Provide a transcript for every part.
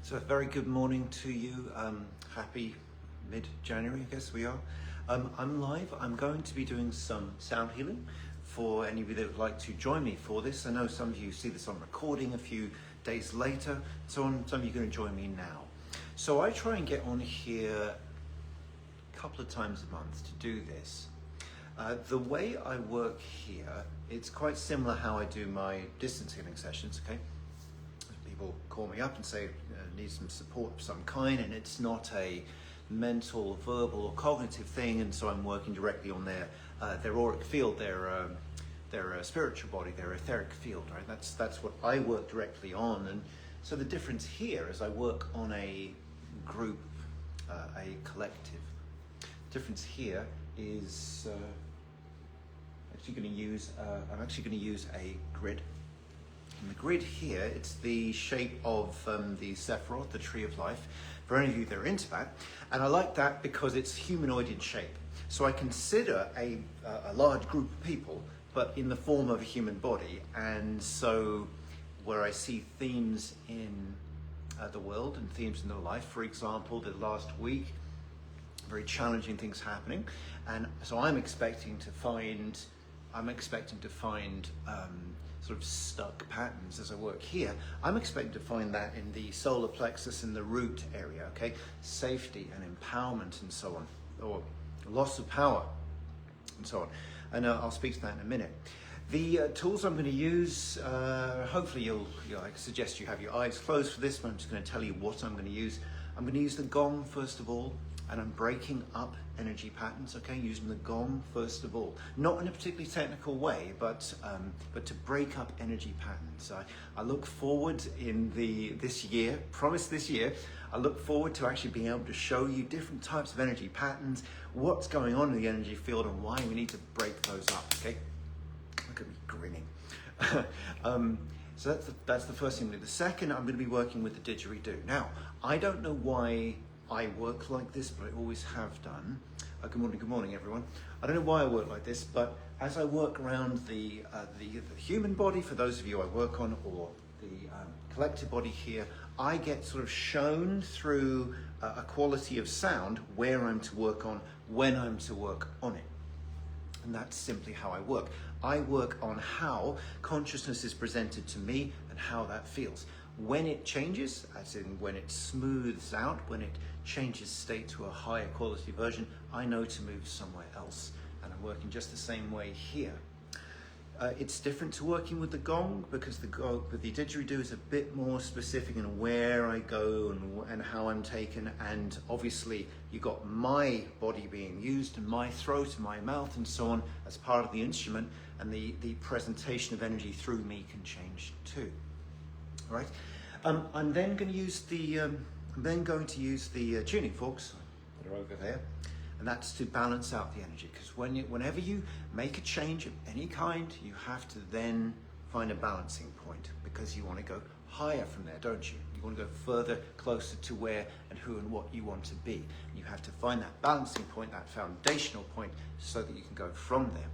So a very good morning to you. Happy mid-January, I guess we are. I'm live. I'm going to be doing some sound healing for any of you that would like to join me for this. I know some of you see this on recording a few days later, so some of you are going to join me now. So I try and get on here a couple of times a month to do this. The way I work here, it's quite similar how I do my distance healing sessions, okay? People call me up and say need some support of some kind, and it's not a mental, verbal, or cognitive thing, and so I'm working directly on their auric field, their spiritual body, their etheric field, right? That's what I work directly on. And so the difference here is I work on a group, a collective. The difference here is I'm actually going to use a grid. And the grid here, it's the shape of the Sephiroth, the Tree of Life, for any of you that are into that. And I like that because it's humanoid in shape. So I consider a large group of people, but in the form of a human body. And so where I see themes in the world and themes in their life, for example, the last week, very challenging things happening. And so I'm expecting to find sort of stuck patterns as I work here. I'm expecting to find that in the solar plexus and the root area, okay? Safety and empowerment and so on, or loss of power and so on. And I'll speak to that in a minute. The tools I'm going to use, hopefully I suggest you have your eyes closed for this, but I'm just going to tell you what I'm going to use. I'm going to use the gong first of all, and I'm breaking up energy patterns, okay, using the gong first of all. Not in a particularly technical way, but to break up energy patterns. I look forward in this year, I look forward to actually being able to show you different types of energy patterns, what's going on in the energy field and why we need to break those up, okay? Look at me grinning. So that's the first thing. The second, I'm going to be working with the didgeridoo. Now, I don't know why I work like this, but I always have done. Good morning, everyone. I don't know why I work like this, but as I work around the human body, for those of you I work on, or the collective body here, I get sort of shown through a quality of sound where I'm to work on, when I'm to work on it. And that's simply how I work. I work on how consciousness is presented to me and how that feels. When it changes, as in when it smooths out, when it changes state to a higher quality version, I know to move somewhere else. And I'm working just the same way here. It's different to working with the gong because the didgeridoo is a bit more specific in where I go and how I'm taken. And obviously you got my body being used and my throat and my mouth and so on as part of the instrument, and the presentation of energy through me can change too. All right. I'm then going to use the tuning forks that are over there, and that's to balance out the energy. Because whenever you make a change of any kind, you have to then find a balancing point, because you want to go higher from there, don't you? You want to go further, closer to where and who and what you want to be. You have to find that balancing point, that foundational point, so that you can go from there.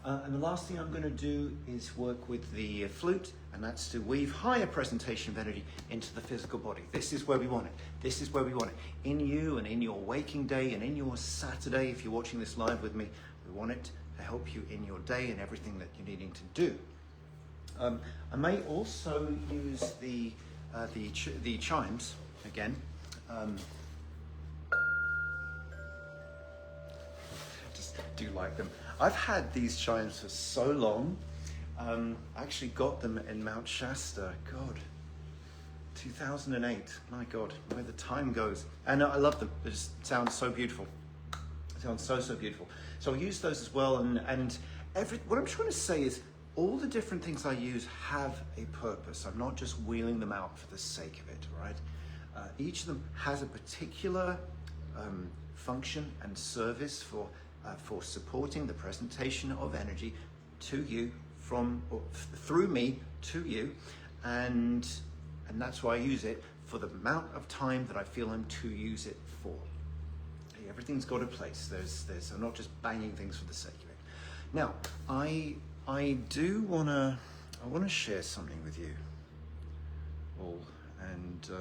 And the last thing I'm going to do is work with the flute, and that's to weave higher presentation of energy into the physical body. This is where we want it. This is where we want it. In you and in your waking day and in your Saturday, if you're watching this live with me, we want it to help you in your day and everything that you're needing to do. I may also use the chimes again. Just do like them. I've had these chimes for so long. I actually got them in Mount Shasta, 2008. My God, where the time goes. And I love them. It just sounds so beautiful. It sounds so beautiful. So I use those as well. And what I'm trying to say is all the different things I use have a purpose. I'm not just wheeling them out for the sake of it, right? Each of them has a particular function and service for supporting the presentation of energy to you through me to you, and that's why I use it for the amount of time that I feel I'm to use it for. Okay, everything's got a place. I'm not just banging things for the sake of it. Now, I want to share something with you all, and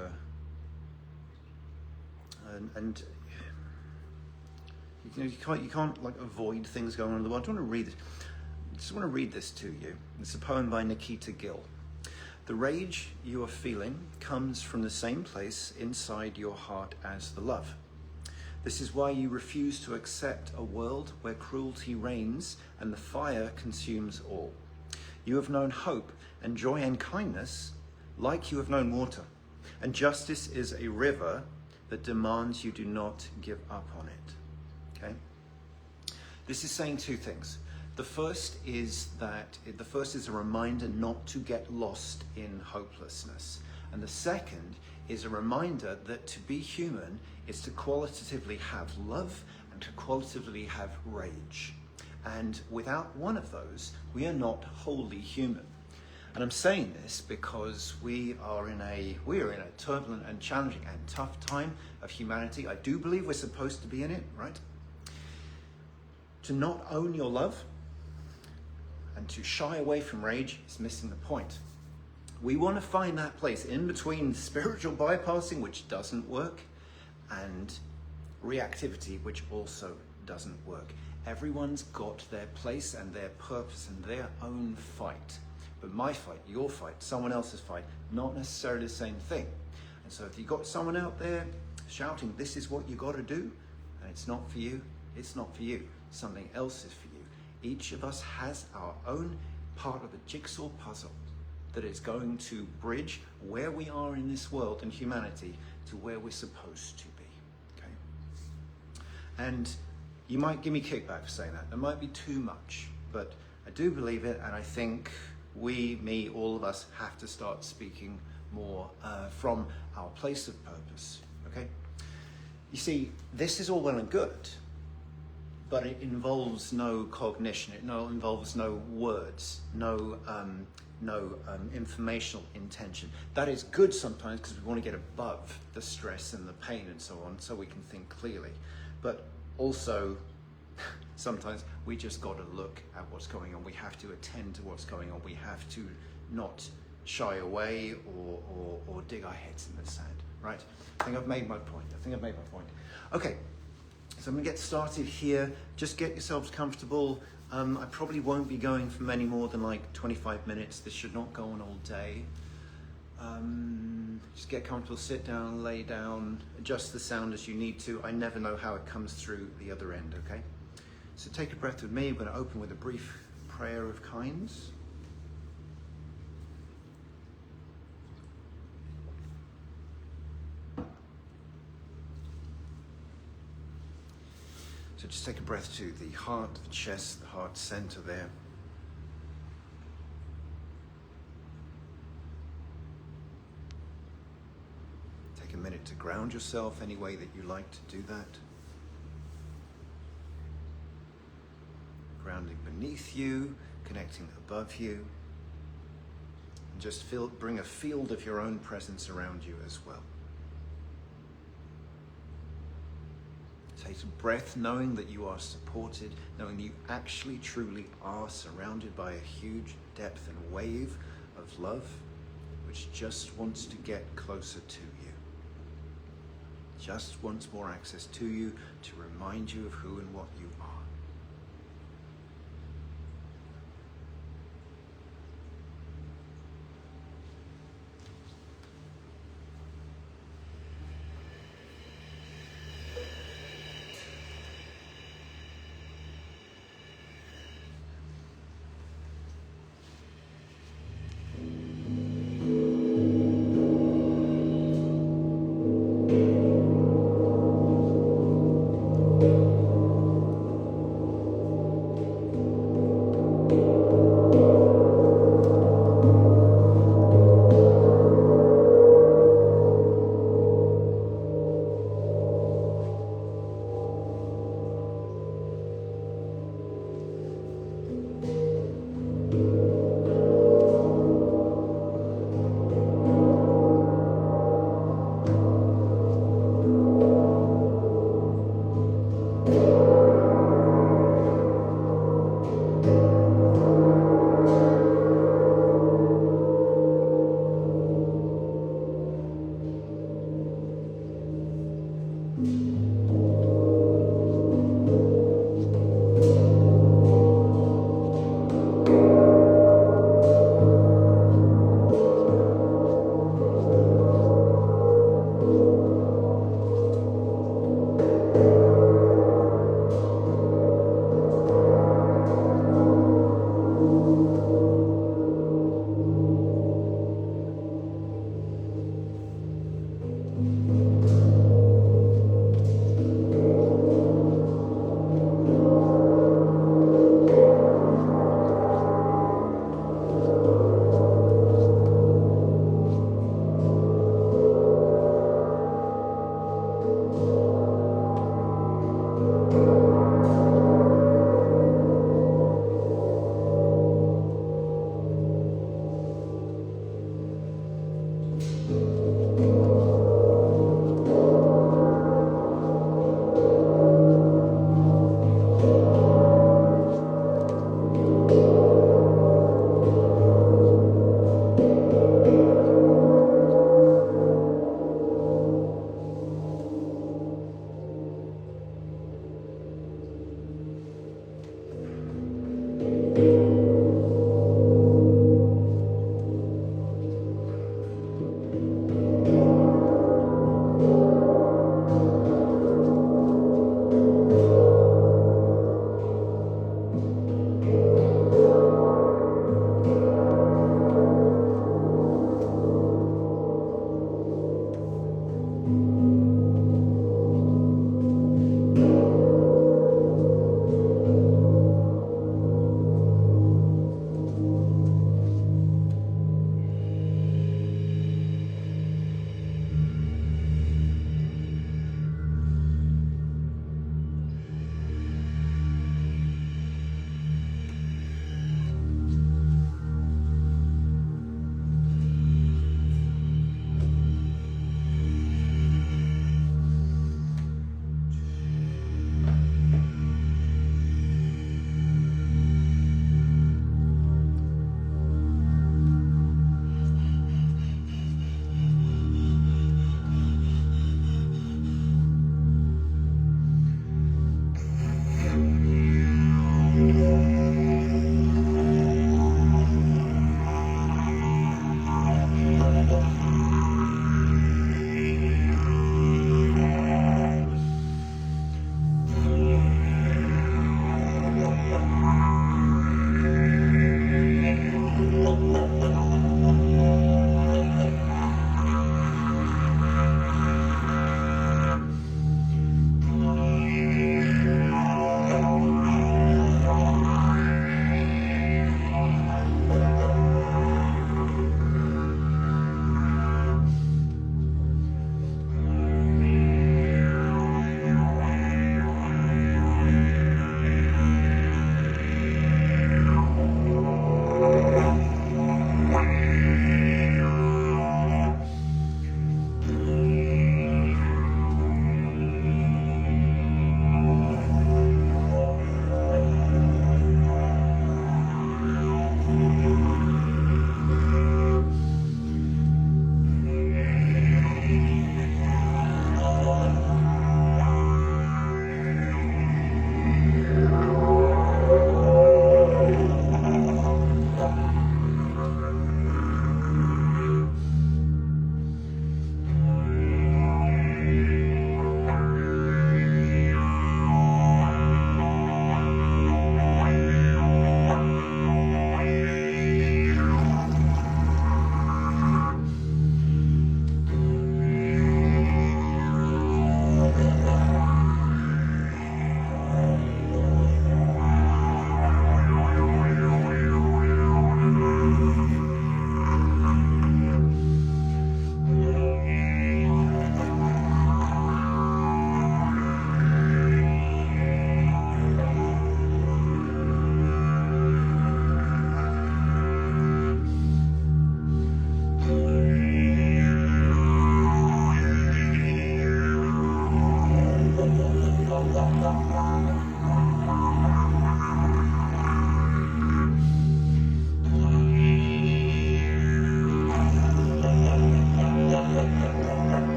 and you can't like avoid things going on in the world. I just want to read this to you. It's a poem by Nikita Gill. The rage you are feeling comes from the same place inside your heart as the love. This is why you refuse to accept a world where cruelty reigns and the fire consumes all. You have known hope and joy and kindness like you have known water, and justice is a river that demands you do not give up on it. Okay? This is saying two things. The first is a reminder not to get lost in hopelessness. And the second is a reminder that to be human is to qualitatively have love and to qualitatively have rage. And without one of those, we are not wholly human. And I'm saying this because we are in a turbulent and challenging and tough time of humanity. I do believe we're supposed to be in it, right? To not own your love and to shy away from rage is missing the point. We want to find that place in between spiritual bypassing, which doesn't work, and reactivity, which also doesn't work. Everyone's got their place and their purpose and their own fight. But my fight, your fight, someone else's fight, not necessarily the same thing. And so if you've got someone out there shouting, this is what you got to do, and it's not for you, it's not for you. Something else is for you. Each of us has our own part of the jigsaw puzzle that is going to bridge where we are in this world and humanity to where we're supposed to be. Okay? And you might give me kickback for saying that. It might be too much, but I do believe it, and I think all of us have to start speaking more from our place of purpose. Okay? You see, this is all well and good, but it involves no cognition. It involves no words, no informational intention. That is good sometimes because we want to get above the stress and the pain and so on, so we can think clearly. But also, sometimes we just got to look at what's going on. We have to attend to what's going on. We have to not shy away or dig our heads in the sand, right? I think I've made my point. Okay. So I'm going to get started here. Just get yourselves comfortable. I probably won't be going for many more than like 25 minutes. This should not go on all day. Just get comfortable, sit down, lay down, adjust the sound as you need to. I never know how it comes through the other end, okay? So take a breath with me. I'm going to open with a brief prayer of kinds. So just take a breath to the heart, the chest, the heart center there. Take a minute to ground yourself any way that you like to do that. Grounding beneath you, connecting above you. And just bring a field of your own presence around you as well. Take a breath knowing that you are supported, knowing that you actually truly are surrounded by a huge depth and wave of love which just wants to get closer to you. Just wants more access to you to remind you of who and what you are.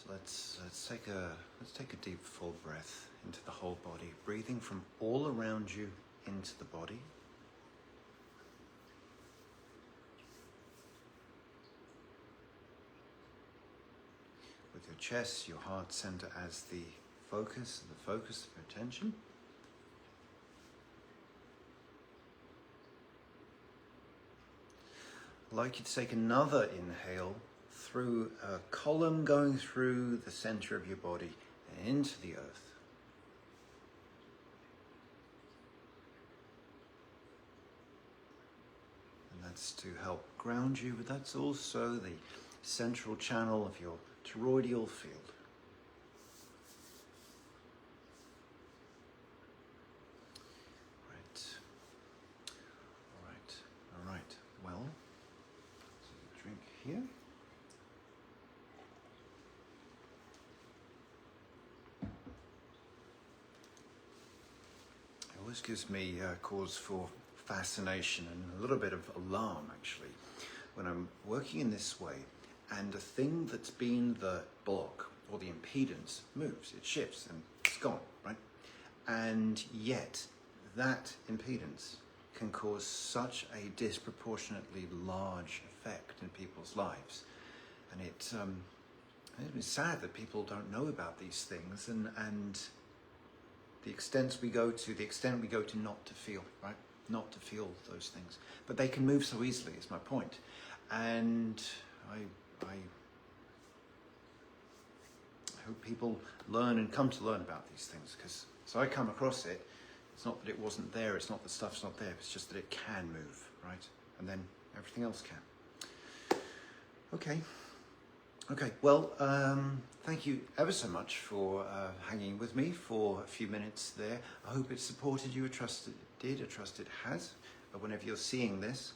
let's take a deep full breath into the whole body, breathing from all around you into the body. With your chest, your heart center as the focus of your attention. I'd like you to take another inhale through a column going through the center of your body and into the earth. And that's to help ground you, but that's also the central channel of your toroidal field. All right. Well, so drink here. It always gives me cause for fascination and a little bit of alarm, actually, when I'm working in this way and the thing that's been the block or the impedance moves, it shifts and it's gone, right? And yet that impedance can cause such a disproportionately large effect in people's lives. And it's sad that people don't know about these things and the extent we go to not to feel, right? Not to feel those things. But they can move so easily, is my point. And I hope people learn and come to learn about these things, because so I come across it. It's not that it wasn't there, it's not that stuff's not there, it's just that it can move, right? And then everything else can. Okay, well, thank you ever so much for hanging with me for a few minutes there. I hope it supported you, I trust it has, whenever you're seeing this.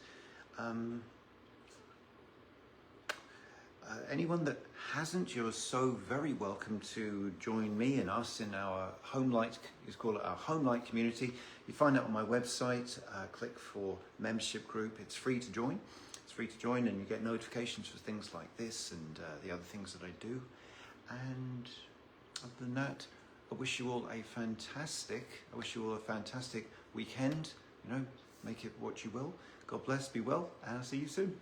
Anyone that hasn't, you're so very welcome to join me and us in our Homelight, you call it our Homelight community. You find it on my website, click for membership group. It's free to join. It's free to join and you get notifications for things like this and the other things that I do. And other than that, I wish you all a fantastic weekend. You know, make it what you will. God bless, be well, and I'll see you soon.